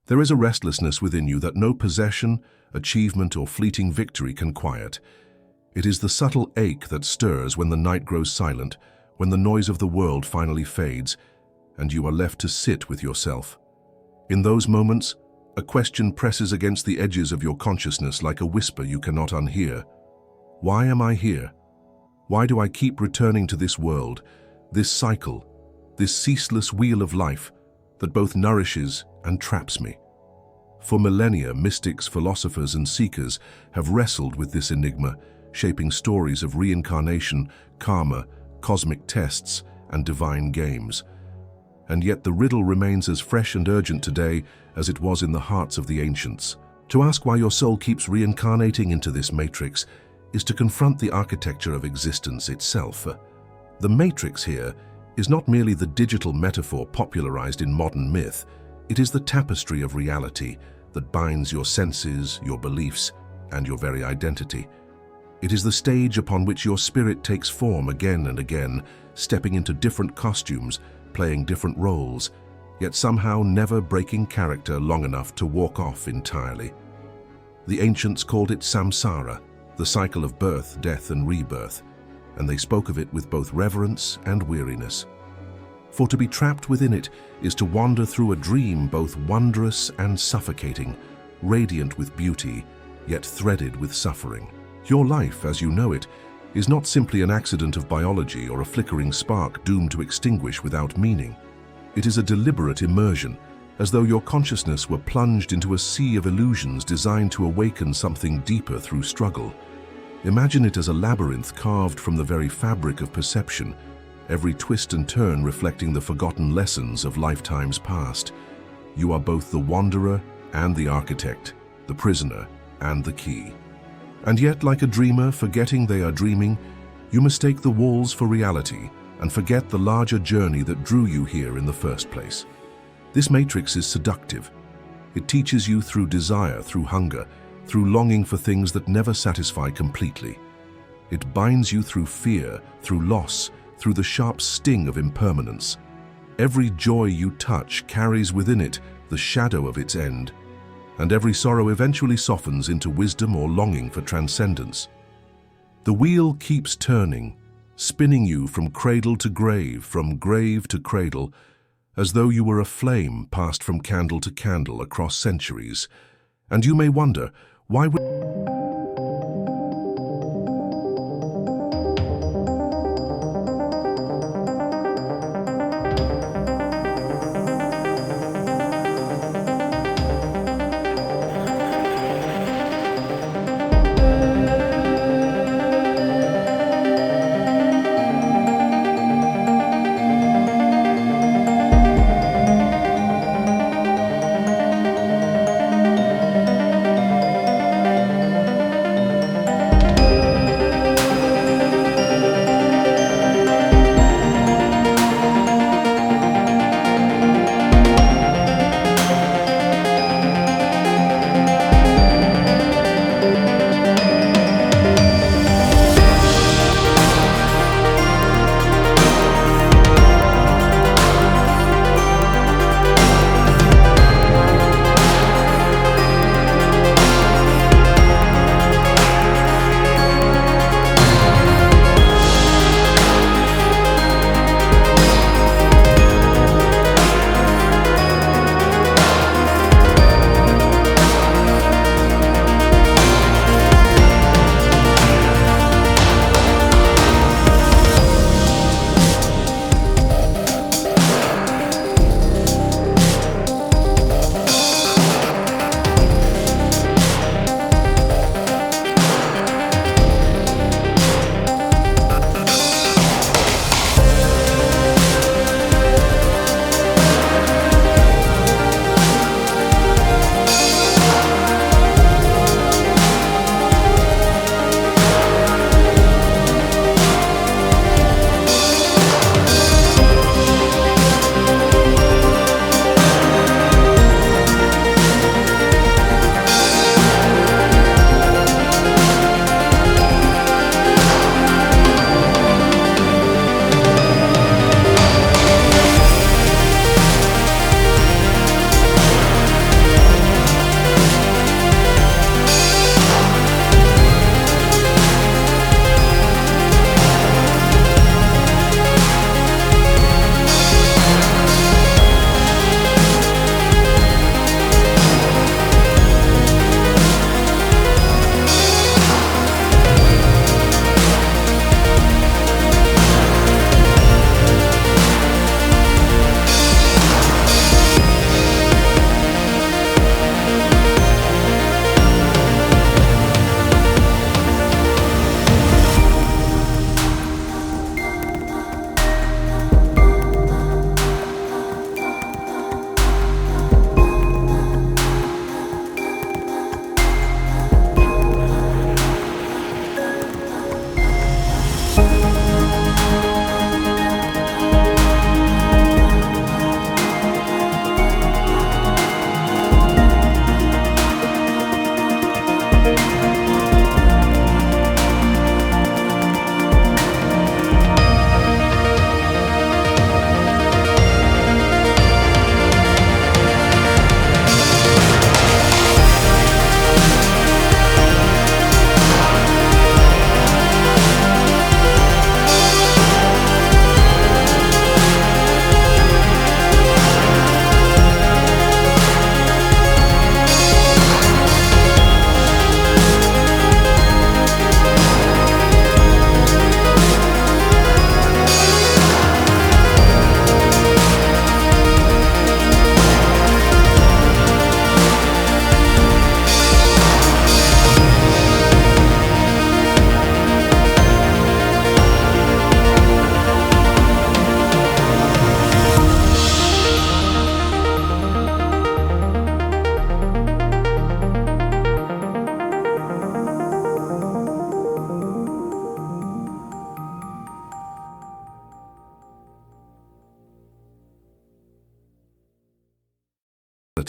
There is a restlessness within you that no possession, achievement, or fleeting victory can quiet. It is the subtle ache that stirs when the night grows silent, when the noise of the world finally fades, and you are left to sit with yourself. In those moments, a question presses against the edges of your consciousness like a whisper you cannot unhear. Why am I here? Why do I keep returning to this world, this cycle, this ceaseless wheel of life that both nourishes and traps me? For millennia, mystics, philosophers, and seekers have wrestled with this enigma, shaping stories of reincarnation, karma, cosmic tests, and divine games. And yet the riddle remains as fresh and urgent today as it was in the hearts of the ancients. To ask why your soul keeps reincarnating into this matrix is to confront the architecture of existence itself. The matrix here is not merely the digital metaphor popularized in modern myth. It is the tapestry of reality that binds your senses, your beliefs, and your very identity. It is the stage upon which your spirit takes form again and again, stepping into different costumes, playing different roles, yet somehow never breaking character long enough to walk off entirely. The ancients called it samsara, the cycle of birth, death, and rebirth, and they spoke of it with both reverence and weariness. For to be trapped within it is to wander through a dream both wondrous and suffocating, radiant with beauty, yet threaded with suffering. Your life, as you know it, is not simply an accident of biology or a flickering spark doomed to extinguish without meaning. It is a deliberate immersion, as though your consciousness were plunged into a sea of illusions designed to awaken something deeper through struggle. Imagine it as a labyrinth carved from the very fabric of perception, every twist and turn reflecting the forgotten lessons of lifetimes past. You are both the wanderer and the architect, the prisoner and the key. And yet, like a dreamer forgetting they are dreaming, you mistake the walls for reality and forget the larger journey that drew you here in the first place. This matrix is seductive. It teaches you through desire, through hunger, through longing for things that never satisfy completely. It binds you through fear, through loss, through the sharp sting of impermanence. Every joy you touch carries within it the shadow of its end, and every sorrow eventually softens into wisdom or longing for transcendence. The wheel keeps turning, spinning you from cradle to grave, from grave to cradle, as though you were a flame passed from candle to candle across centuries. And you may wonder, why would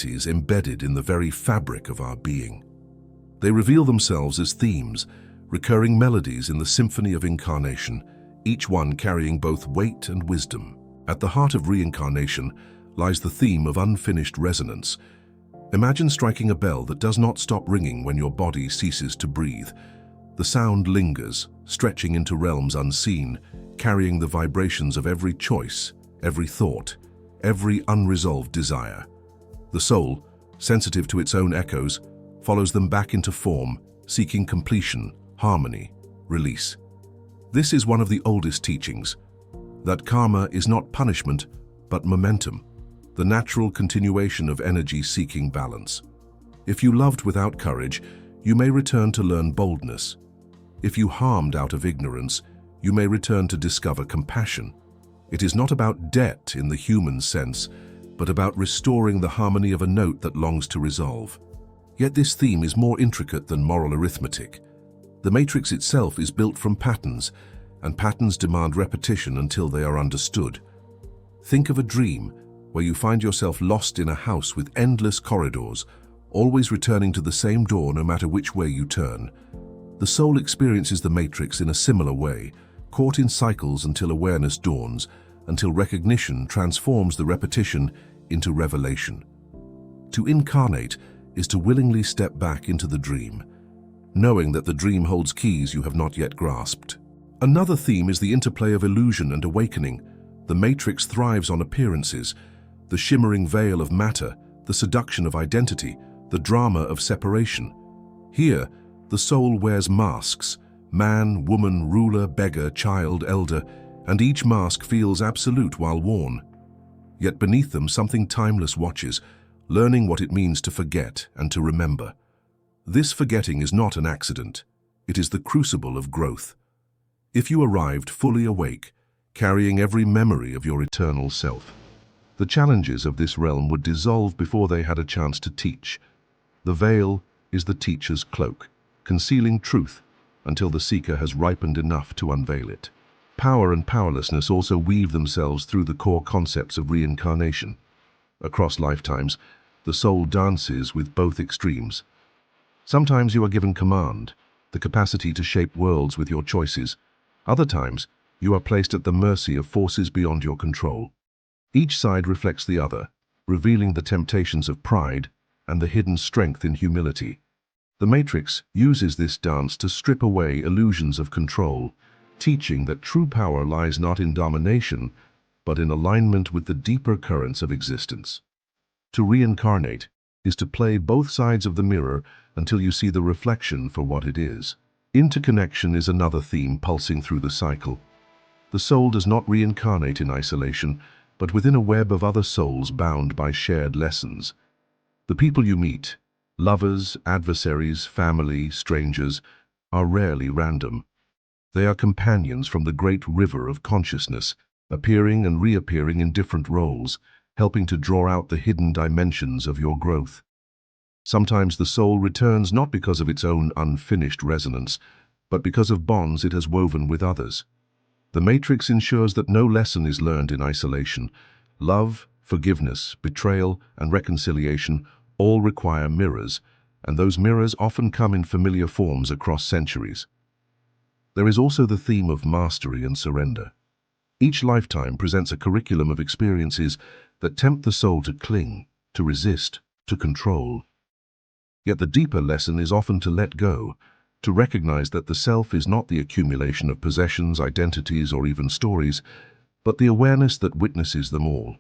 realities embedded in the very fabric of our being. They reveal themselves as themes, recurring melodies in the symphony of incarnation, each one carrying both weight and wisdom. At the heart of reincarnation lies the theme of unfinished resonance. Imagine striking a bell that does not stop ringing when your body ceases to breathe. The sound lingers, stretching into realms unseen, carrying the vibrations of every choice, every thought, every unresolved desire. The soul, sensitive to its own echoes, follows them back into form, seeking completion, harmony, release. This is one of the oldest teachings, that karma is not punishment, but momentum, the natural continuation of energy seeking balance. If you loved without courage, you may return to learn boldness. If you harmed out of ignorance, you may return to discover compassion. It is not about debt in the human sense, but about restoring the harmony of a note that longs to resolve. Yet this theme is more intricate than moral arithmetic. The matrix itself is built from patterns, and patterns demand repetition until they are understood. Think of a dream where you find yourself lost in a house with endless corridors, always returning to the same door no matter which way you turn. The soul experiences the matrix in a similar way, caught in cycles until awareness dawns, until recognition transforms the repetition into revelation. To incarnate is to willingly step back into the dream, knowing that the dream holds keys you have not yet grasped. Another theme is the interplay of illusion and awakening. The matrix thrives on appearances, the shimmering veil of matter, the seduction of identity, the drama of separation. Here, the soul wears masks, man, woman, ruler, beggar, child, elder, and each mask feels absolute while worn. Yet beneath them something timeless watches, learning what it means to forget and to remember. This forgetting is not an accident. It is the crucible of growth. If you arrived fully awake, carrying every memory of your eternal self, the challenges of this realm would dissolve before they had a chance to teach. The veil is the teacher's cloak, concealing truth until the seeker has ripened enough to unveil it. Power and powerlessness also weave themselves through the core concepts of reincarnation. Across lifetimes, the soul dances with both extremes. Sometimes you are given command, the capacity to shape worlds with your choices. Other times, you are placed at the mercy of forces beyond your control. Each side reflects the other, revealing the temptations of pride and the hidden strength in humility. The Matrix uses this dance to strip away illusions of control, teaching that true power lies not in domination, but in alignment with the deeper currents of existence. To reincarnate is to play both sides of the mirror until you see the reflection for what it is. Interconnection is another theme pulsing through the cycle. The soul does not reincarnate in isolation, but within a web of other souls bound by shared lessons. The people you meet, lovers, adversaries, family, strangers, are rarely random. They are companions from the great river of consciousness, appearing and reappearing in different roles, helping to draw out the hidden dimensions of your growth. Sometimes the soul returns not because of its own unfinished resonance, but because of bonds it has woven with others. The Matrix ensures that no lesson is learned in isolation. Love, forgiveness, betrayal, and reconciliation all require mirrors, and those mirrors often come in familiar forms across centuries. There is also the theme of mastery and surrender. Each lifetime presents a curriculum of experiences that tempt the soul to cling, to resist, to control. Yet the deeper lesson is often to let go, to recognize that the self is not the accumulation of possessions, identities, or even stories, but the awareness that witnesses them all.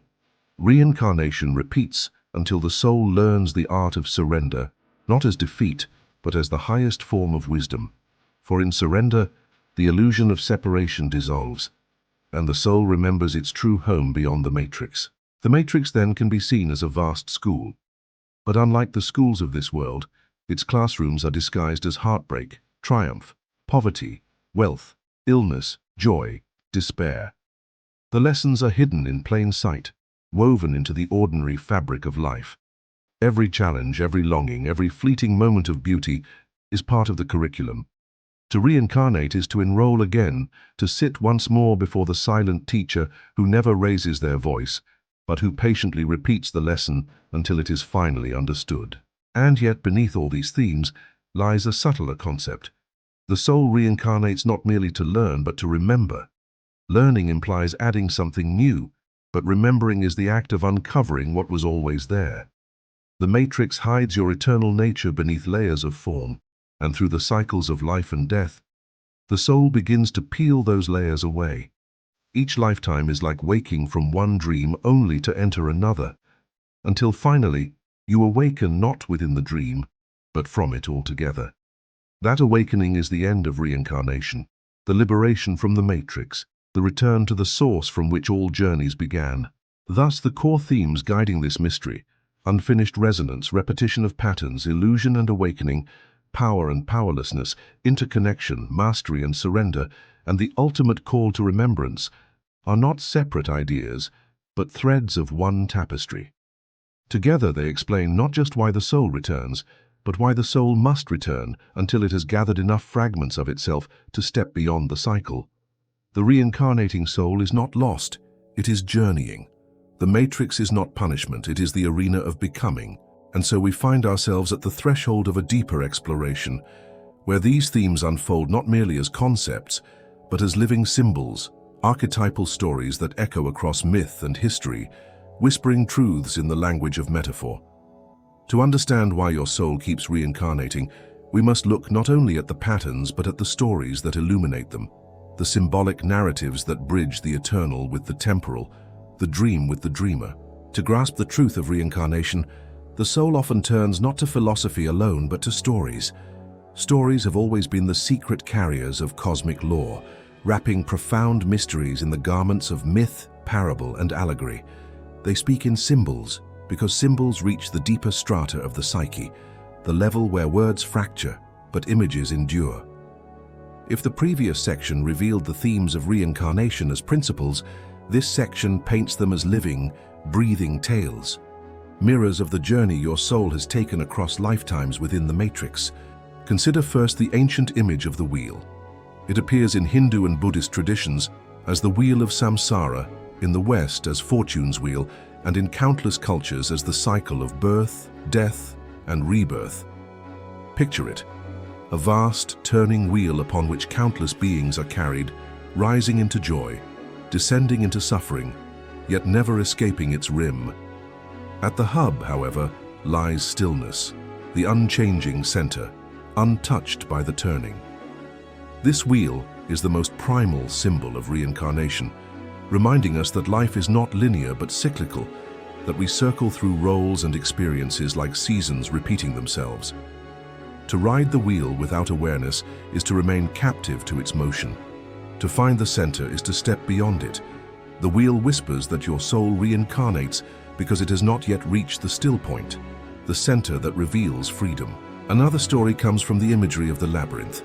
Reincarnation repeats until the soul learns the art of surrender, not as defeat, but as the highest form of wisdom. For in surrender, the illusion of separation dissolves, and the soul remembers its true home beyond the matrix. The matrix then can be seen as a vast school. But unlike the schools of this world, its classrooms are disguised as heartbreak, triumph, poverty, wealth, illness, joy, despair. The lessons are hidden in plain sight, woven into the ordinary fabric of life. Every challenge, every longing, every fleeting moment of beauty is part of the curriculum. To reincarnate is to enroll again, to sit once more before the silent teacher who never raises their voice, but who patiently repeats the lesson until it is finally understood. And yet, beneath all these themes lies a subtler concept. The soul reincarnates not merely to learn, but to remember. Learning implies adding something new, but remembering is the act of uncovering what was always there. The matrix hides your eternal nature beneath layers of form, and through the cycles of life and death, the soul begins to peel those layers away. Each lifetime is like waking from one dream only to enter another, until finally you awaken not within the dream, but from it altogether. That awakening is the end of reincarnation, the liberation from the matrix, the return to the source from which all journeys began. Thus, the core themes guiding this mystery: unfinished resonance, repetition of patterns, illusion and awakening, power and powerlessness, interconnection, mastery and surrender, and the ultimate call to remembrance, are not separate ideas, but threads of one tapestry. Together they explain not just why the soul returns, but why the soul must return until it has gathered enough fragments of itself to step beyond the cycle. The reincarnating soul is not lost, it is journeying. The matrix is not punishment, it is the arena of becoming. And so we find ourselves at the threshold of a deeper exploration, where these themes unfold not merely as concepts, but as living symbols, archetypal stories that echo across myth and history, whispering truths in the language of metaphor. To understand why your soul keeps reincarnating, we must look not only at the patterns but at the stories that illuminate them, the symbolic narratives that bridge the eternal with the temporal, the dream with the dreamer. To grasp the truth of reincarnation, the soul often turns not to philosophy alone but to stories. Stories have always been the secret carriers of cosmic lore, wrapping profound mysteries in the garments of myth, parable, and allegory. They speak in symbols, because symbols reach the deeper strata of the psyche, the level where words fracture, but images endure. If the previous section revealed the themes of reincarnation as principles, this section paints them as living, breathing tales, mirrors of the journey your soul has taken across lifetimes within the matrix. Consider first the ancient image of the wheel. It appears in Hindu and Buddhist traditions as the wheel of samsara, in the West as fortune's wheel, and in countless cultures as the cycle of birth, death, and rebirth. Picture it, a vast, turning wheel upon which countless beings are carried, rising into joy, descending into suffering, yet never escaping its rim. At the hub, however, lies stillness, the unchanging center, untouched by the turning. This wheel is the most primal symbol of reincarnation, reminding us that life is not linear but cyclical, that we circle through roles and experiences like seasons repeating themselves. To ride the wheel without awareness is to remain captive to its motion. To find the center is to step beyond it. The wheel whispers that your soul reincarnates because it has not yet reached the still point, the center that reveals freedom. Another story comes from the imagery of the labyrinth.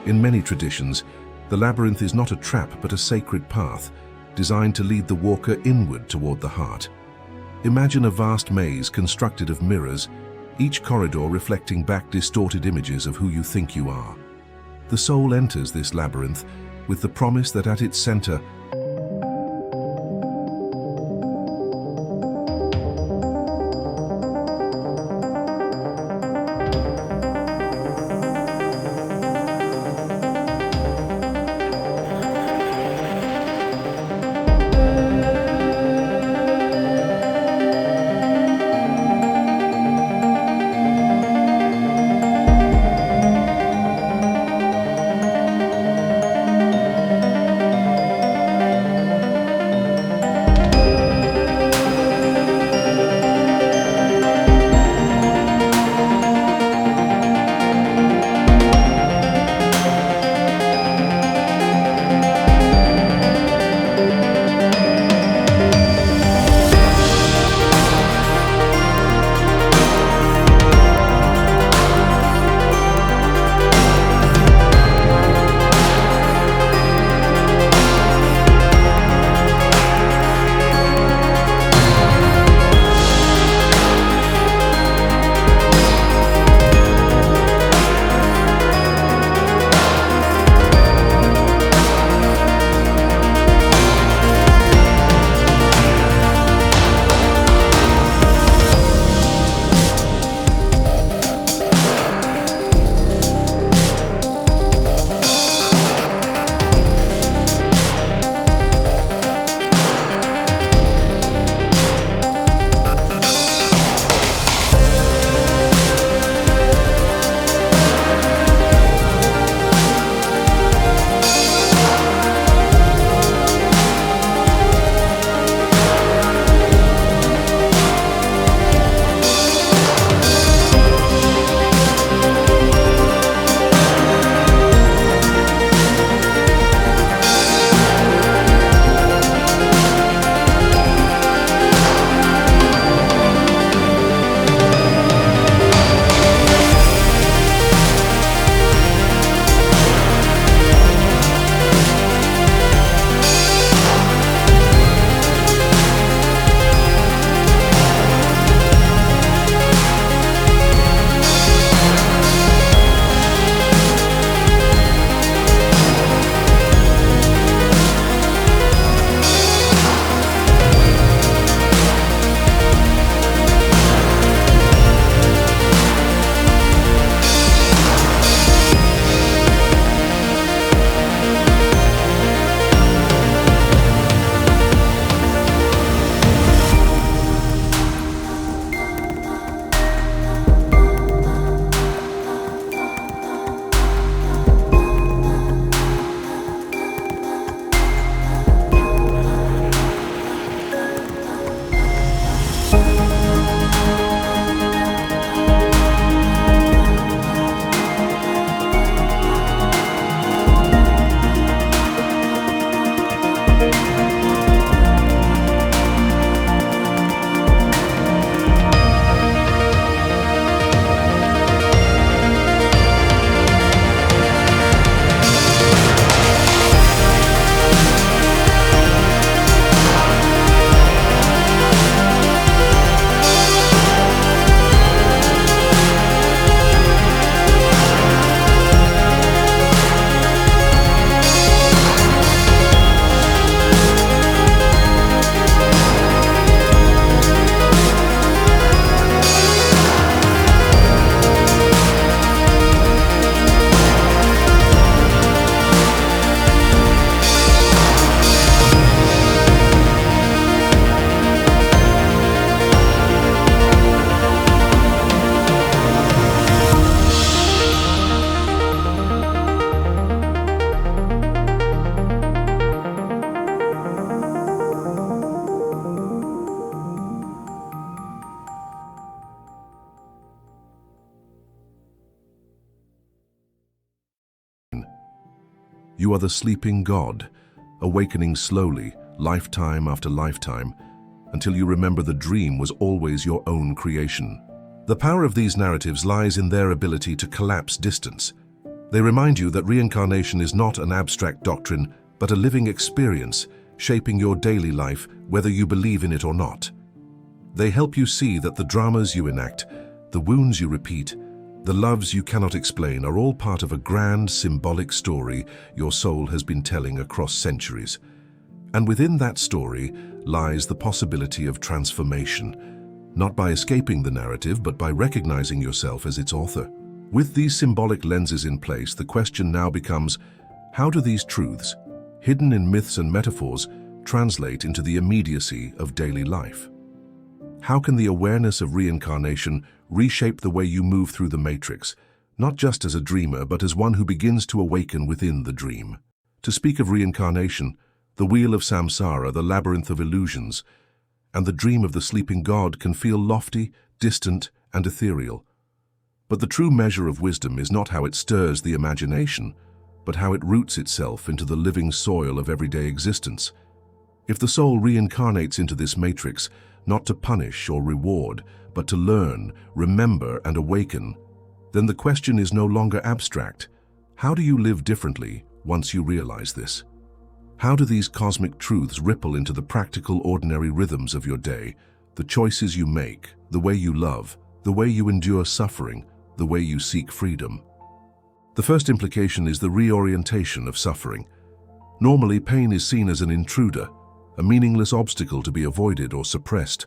In many traditions, the labyrinth is not a trap but a sacred path, designed to lead the walker inward toward the heart. Imagine a vast maze constructed of mirrors, each corridor reflecting back distorted images of who you think you are. The soul enters this labyrinth with the promise that at its center, You are the sleeping God, awakening slowly, lifetime after lifetime, until you remember the dream was always your own creation. The power of these narratives lies in their ability to collapse distance. They remind you that reincarnation is not an abstract doctrine, but a living experience, shaping your daily life, whether you believe in it or not. They help you see that the dramas you enact, the wounds you repeat, the loves you cannot explain are all part of a grand, symbolic story your soul has been telling across centuries. And within that story lies the possibility of transformation, not by escaping the narrative, but by recognizing yourself as its author. With these symbolic lenses in place, the question now becomes, how do these truths, hidden in myths and metaphors, translate into the immediacy of daily life? How can the awareness of reincarnation reshape the way you move through the matrix, not just as a dreamer, but as one who begins to awaken within the dream? To speak of reincarnation, the wheel of samsara, the labyrinth of illusions, and the dream of the sleeping God can feel lofty, distant, and ethereal. But the true measure of wisdom is not how it stirs the imagination, but how it roots itself into the living soil of everyday existence. If the soul reincarnates into this matrix, not to punish or reward, but to learn, remember, and awaken, then the question is no longer abstract. How do you live differently once you realize this? How do these cosmic truths ripple into the practical, ordinary rhythms of your day, the choices you make, the way you love, the way you endure suffering, the way you seek freedom? The first implication is the reorientation of suffering. Normally, pain is seen as an intruder, a meaningless obstacle to be avoided or suppressed.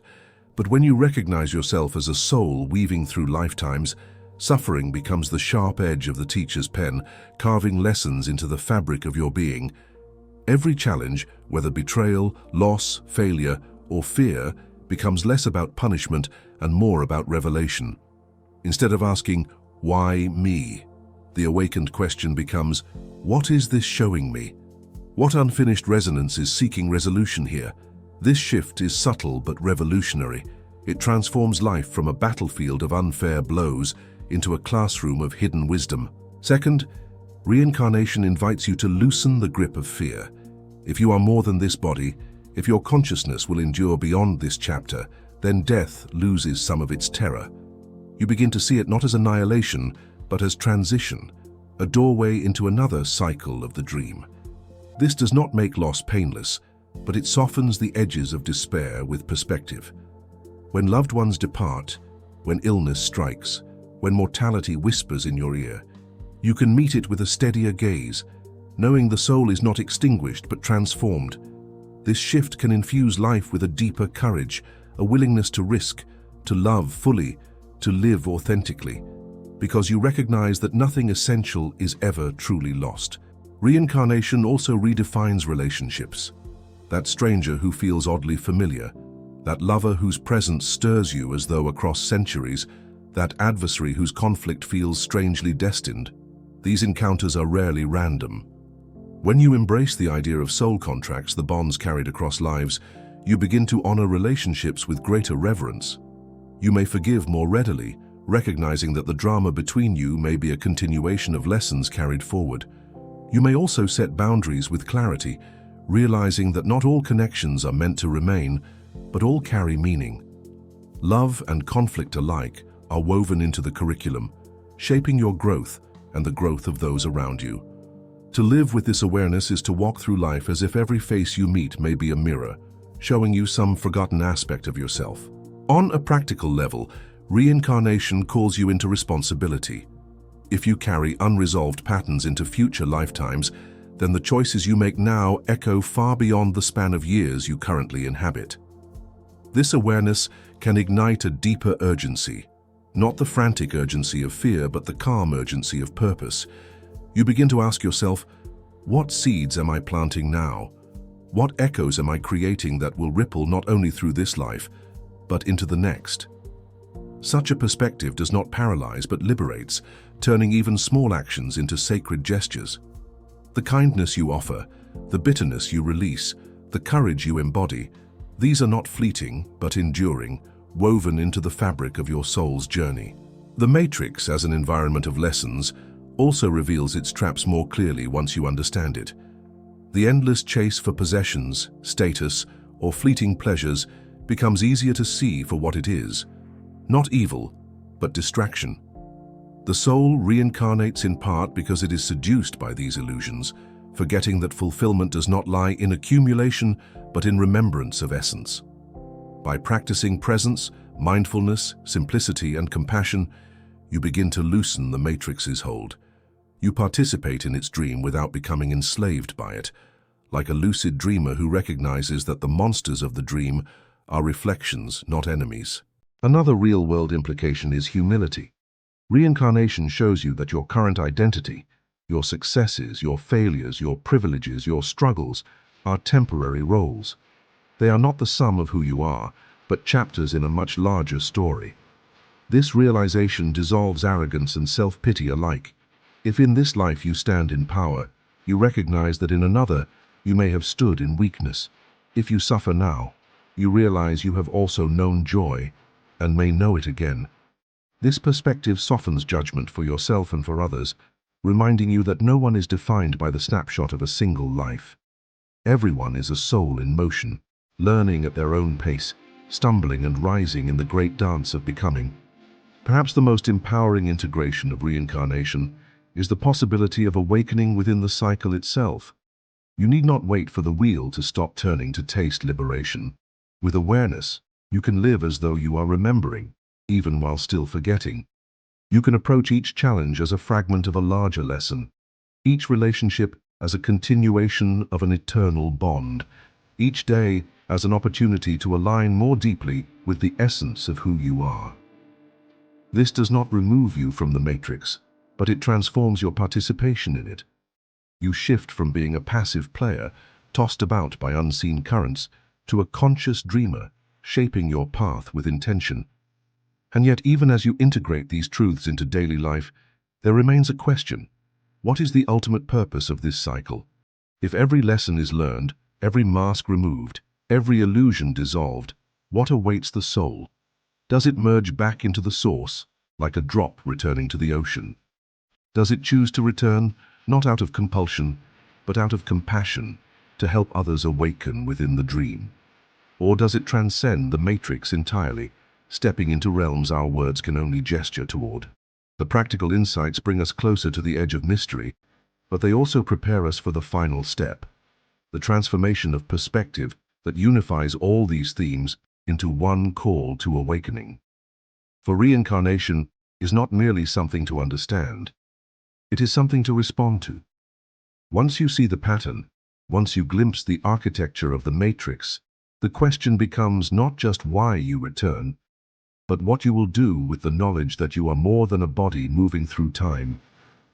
But when you recognize yourself as a soul weaving through lifetimes, suffering becomes the sharp edge of the teacher's pen, carving lessons into the fabric of your being. Every challenge, whether betrayal, loss, failure, or fear, becomes less about punishment and more about revelation. Instead of asking, "Why me?" the awakened question becomes, "What is this showing me? What unfinished resonance is seeking resolution here?" This shift is subtle but revolutionary. It transforms life from a battlefield of unfair blows into a classroom of hidden wisdom. Second, reincarnation invites you to loosen the grip of fear. If you are more than this body, if your consciousness will endure beyond this chapter, then death loses some of its terror. You begin to see it not as annihilation, but as transition, a doorway into another cycle of the dream. This does not make loss painless, but it softens the edges of despair with perspective. When loved ones depart, when illness strikes, when mortality whispers in your ear, you can meet it with a steadier gaze, knowing the soul is not extinguished but transformed. This shift can infuse life with a deeper courage, a willingness to risk, to love fully, to live authentically, because you recognize that nothing essential is ever truly lost. Reincarnation also redefines relationships. That stranger who feels oddly familiar, that lover whose presence stirs you as though across centuries, that adversary whose conflict feels strangely destined. These encounters are rarely random. When you embrace the idea of soul contracts, the bonds carried across lives, you begin to honor relationships with greater reverence. You may forgive more readily, recognizing that the drama between you may be a continuation of lessons carried forward. You may also set boundaries with clarity, realizing that not all connections are meant to remain, but all carry meaning. Love and conflict alike are woven into the curriculum, shaping your growth and the growth of those around you. To live with this awareness is to walk through life as if every face you meet may be a mirror, showing you some forgotten aspect of yourself. On a practical level, reincarnation calls you into responsibility. If you carry unresolved patterns into future lifetimes, then the choices you make now echo far beyond the span of years you currently inhabit. This awareness can ignite a deeper urgency, not the frantic urgency of fear, but the calm urgency of purpose. You begin to ask yourself, what seeds am I planting now? What echoes am I creating that will ripple not only through this life, but into the next? Such a perspective does not paralyze but liberates, turning even small actions into sacred gestures. The kindness you offer, the bitterness you release, the courage you embody, these are not fleeting but enduring, woven into the fabric of your soul's journey. The Matrix, as an environment of lessons, also reveals its traps more clearly once you understand it. The endless chase for possessions, status, or fleeting pleasures becomes easier to see for what it is. Not evil, but distraction. The soul reincarnates in part because it is seduced by these illusions, forgetting that fulfillment does not lie in accumulation, but in remembrance of essence. By practicing presence, mindfulness, simplicity, and compassion, you begin to loosen the matrix's hold. You participate in its dream without becoming enslaved by it, like a lucid dreamer who recognizes that the monsters of the dream are reflections, not enemies. Another real-world implication is humility. Reincarnation shows you that your current identity, your successes, your failures, your privileges, your struggles, are temporary roles. They are not the sum of who you are, but chapters in a much larger story. This realization dissolves arrogance and self-pity alike. If in this life you stand in power, you recognize that in another you may have stood in weakness. If you suffer now, you realize you have also known joy and may know it again. This perspective softens judgment for yourself and for others, reminding you that no one is defined by the snapshot of a single life. Everyone is a soul in motion, learning at their own pace, stumbling and rising in the great dance of becoming. Perhaps the most empowering integration of reincarnation is the possibility of awakening within the cycle itself. You need not wait for the wheel to stop turning to taste liberation. With awareness, you can live as though you are remembering, even while still forgetting. You can approach each challenge as a fragment of a larger lesson, each relationship as a continuation of an eternal bond, each day as an opportunity to align more deeply with the essence of who you are. This does not remove you from the matrix, but it transforms your participation in it. You shift from being a passive player, tossed about by unseen currents, to a conscious dreamer, shaping your path with intention. And yet, even as you integrate these truths into daily life, there remains a question. What is the ultimate purpose of this cycle? If every lesson is learned, every mask removed, every illusion dissolved, what awaits the soul? Does it merge back into the source, like a drop returning to the ocean? Does it choose to return, not out of compulsion, but out of compassion, to help others awaken within the dream? Or does it transcend the matrix entirely, stepping into realms our words can only gesture toward? The practical insights bring us closer to the edge of mystery, but they also prepare us for the final step, the transformation of perspective that unifies all these themes into one call to awakening. For reincarnation is not merely something to understand, it is something to respond to. Once you see the pattern, once you glimpse the architecture of the matrix, the question becomes not just why you return, but what you will do with the knowledge that you are more than a body moving through time.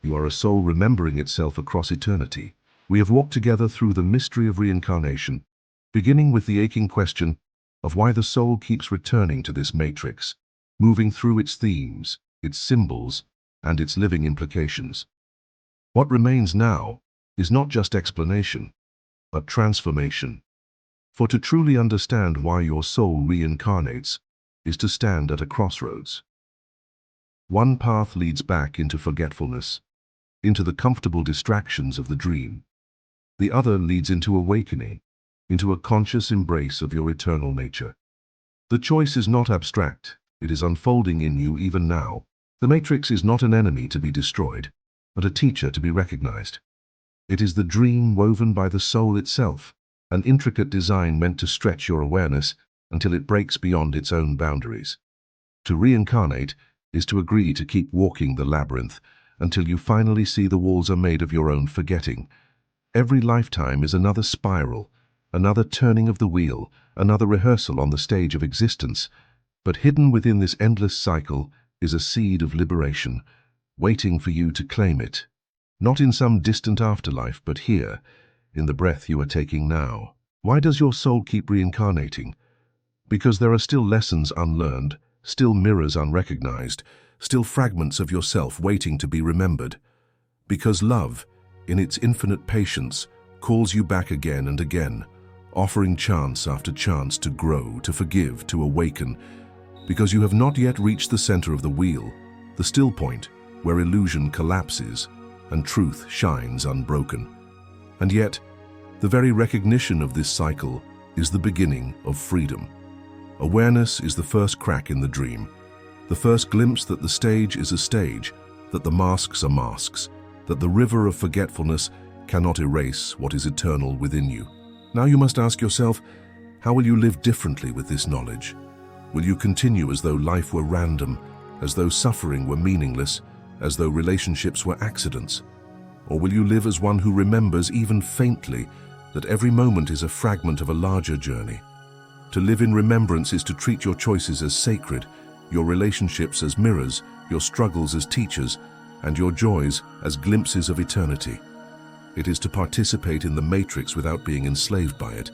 You are a soul remembering itself across eternity. We have walked together through the mystery of reincarnation, beginning with the aching question of why the soul keeps returning to this matrix, moving through its themes, its symbols, and its living implications. What remains now is not just explanation, but transformation. For to truly understand why your soul reincarnates is to stand at a crossroads. One path leads back into forgetfulness, into the comfortable distractions of the dream. The other leads into awakening, into a conscious embrace of your eternal nature. The choice is not abstract, it is unfolding in you even now. The matrix is not an enemy to be destroyed, but a teacher to be recognized. It is the dream woven by the soul itself, an intricate design meant to stretch your awareness until it breaks beyond its own boundaries. To reincarnate is to agree to keep walking the labyrinth until you finally see the walls are made of your own forgetting. Every lifetime is another spiral, another turning of the wheel, another rehearsal on the stage of existence. But hidden within this endless cycle is a seed of liberation, waiting for you to claim it. Not in some distant afterlife, but here, in the breath you are taking now. Why does your soul keep reincarnating? Because there are still lessons unlearned, still mirrors unrecognized, still fragments of yourself waiting to be remembered. Because love, in its infinite patience, calls you back again and again, offering chance after chance to grow, to forgive, to awaken. Because you have not yet reached the center of the wheel, the still point, where illusion collapses and truth shines unbroken. And yet, the very recognition of this cycle is the beginning of freedom. Awareness is the first crack in the dream, the first glimpse that the stage is a stage, that the masks are masks, that the river of forgetfulness cannot erase what is eternal within you. Now you must ask yourself, how will you live differently with this knowledge? Will you continue as though life were random, as though suffering were meaningless, as though relationships were accidents? Or will you live as one who remembers even faintly that every moment is a fragment of a larger journey? To live in remembrance is to treat your choices as sacred, your relationships as mirrors, your struggles as teachers, and your joys as glimpses of eternity. It is to participate in the matrix without being enslaved by it,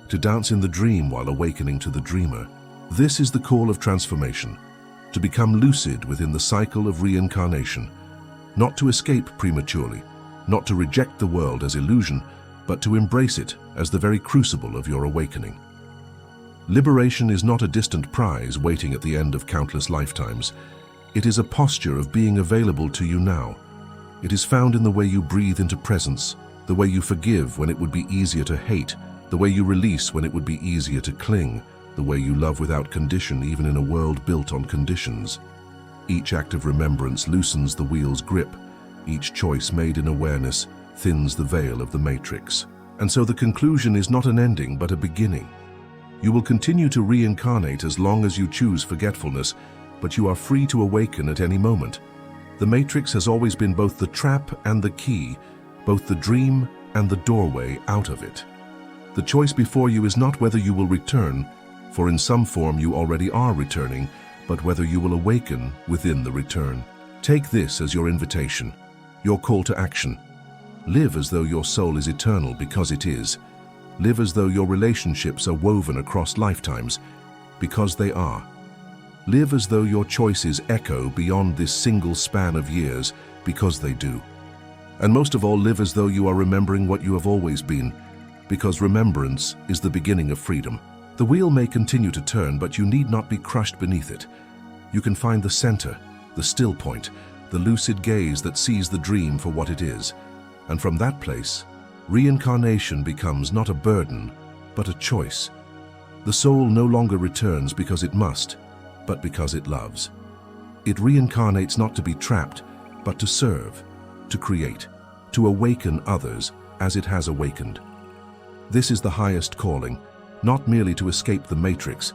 to dance in the dream while awakening to the dreamer. This is the call of transformation, to become lucid within the cycle of reincarnation, not to escape prematurely, not to reject the world as illusion, but to embrace it as the very crucible of your awakening. Liberation is not a distant prize waiting at the end of countless lifetimes. It is a posture of being available to you now. It is found in the way you breathe into presence, the way you forgive when it would be easier to hate, the way you release when it would be easier to cling, the way you love without condition even in a world built on conditions. Each act of remembrance loosens the wheel's grip. Each choice made in awareness thins the veil of the matrix. And so the conclusion is not an ending but a beginning. You will continue to reincarnate as long as you choose forgetfulness, but you are free to awaken at any moment. The matrix has always been both the trap and the key, both the dream and the doorway out of it. The choice before you is not whether you will return, for in some form you already are returning, but whether you will awaken within the return. Take this as your invitation, your call to action. Live as though your soul is eternal because it is. Live as though your relationships are woven across lifetimes, because they are. Live as though your choices echo beyond this single span of years, because they do. And most of all, live as though you are remembering what you have always been, because remembrance is the beginning of freedom. The wheel may continue to turn, but you need not be crushed beneath it. You can find the center, the still point, the lucid gaze that sees the dream for what it is. And from that place, reincarnation becomes not a burden, but a choice. The soul no longer returns because it must, but because it loves. It reincarnates not to be trapped, but to serve, to create, to awaken others as it has awakened. This is the highest calling, not merely to escape the matrix,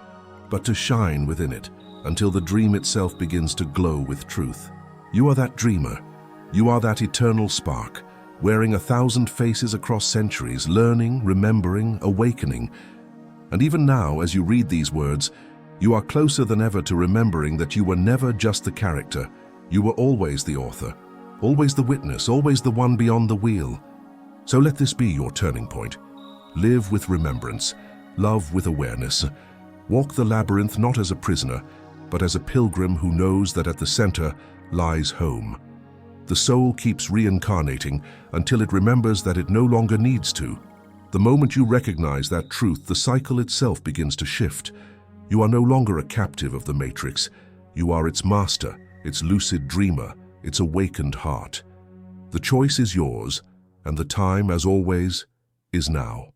but to shine within it until the dream itself begins to glow with truth. You are that dreamer. You are that eternal spark, wearing 1,000 faces across centuries, learning, remembering, awakening. And even now, as you read these words, you are closer than ever to remembering that you were never just the character. You were always the author, always the witness, always the one beyond the wheel. So let this be your turning point. Live with remembrance, love with awareness. Walk the labyrinth not as a prisoner, but as a pilgrim who knows that at the center lies home. The soul keeps reincarnating until it remembers that it no longer needs to. The moment you recognize that truth, the cycle itself begins to shift. You are no longer a captive of the matrix. You are its master, its lucid dreamer, its awakened heart. The choice is yours, and the time, as always, is now.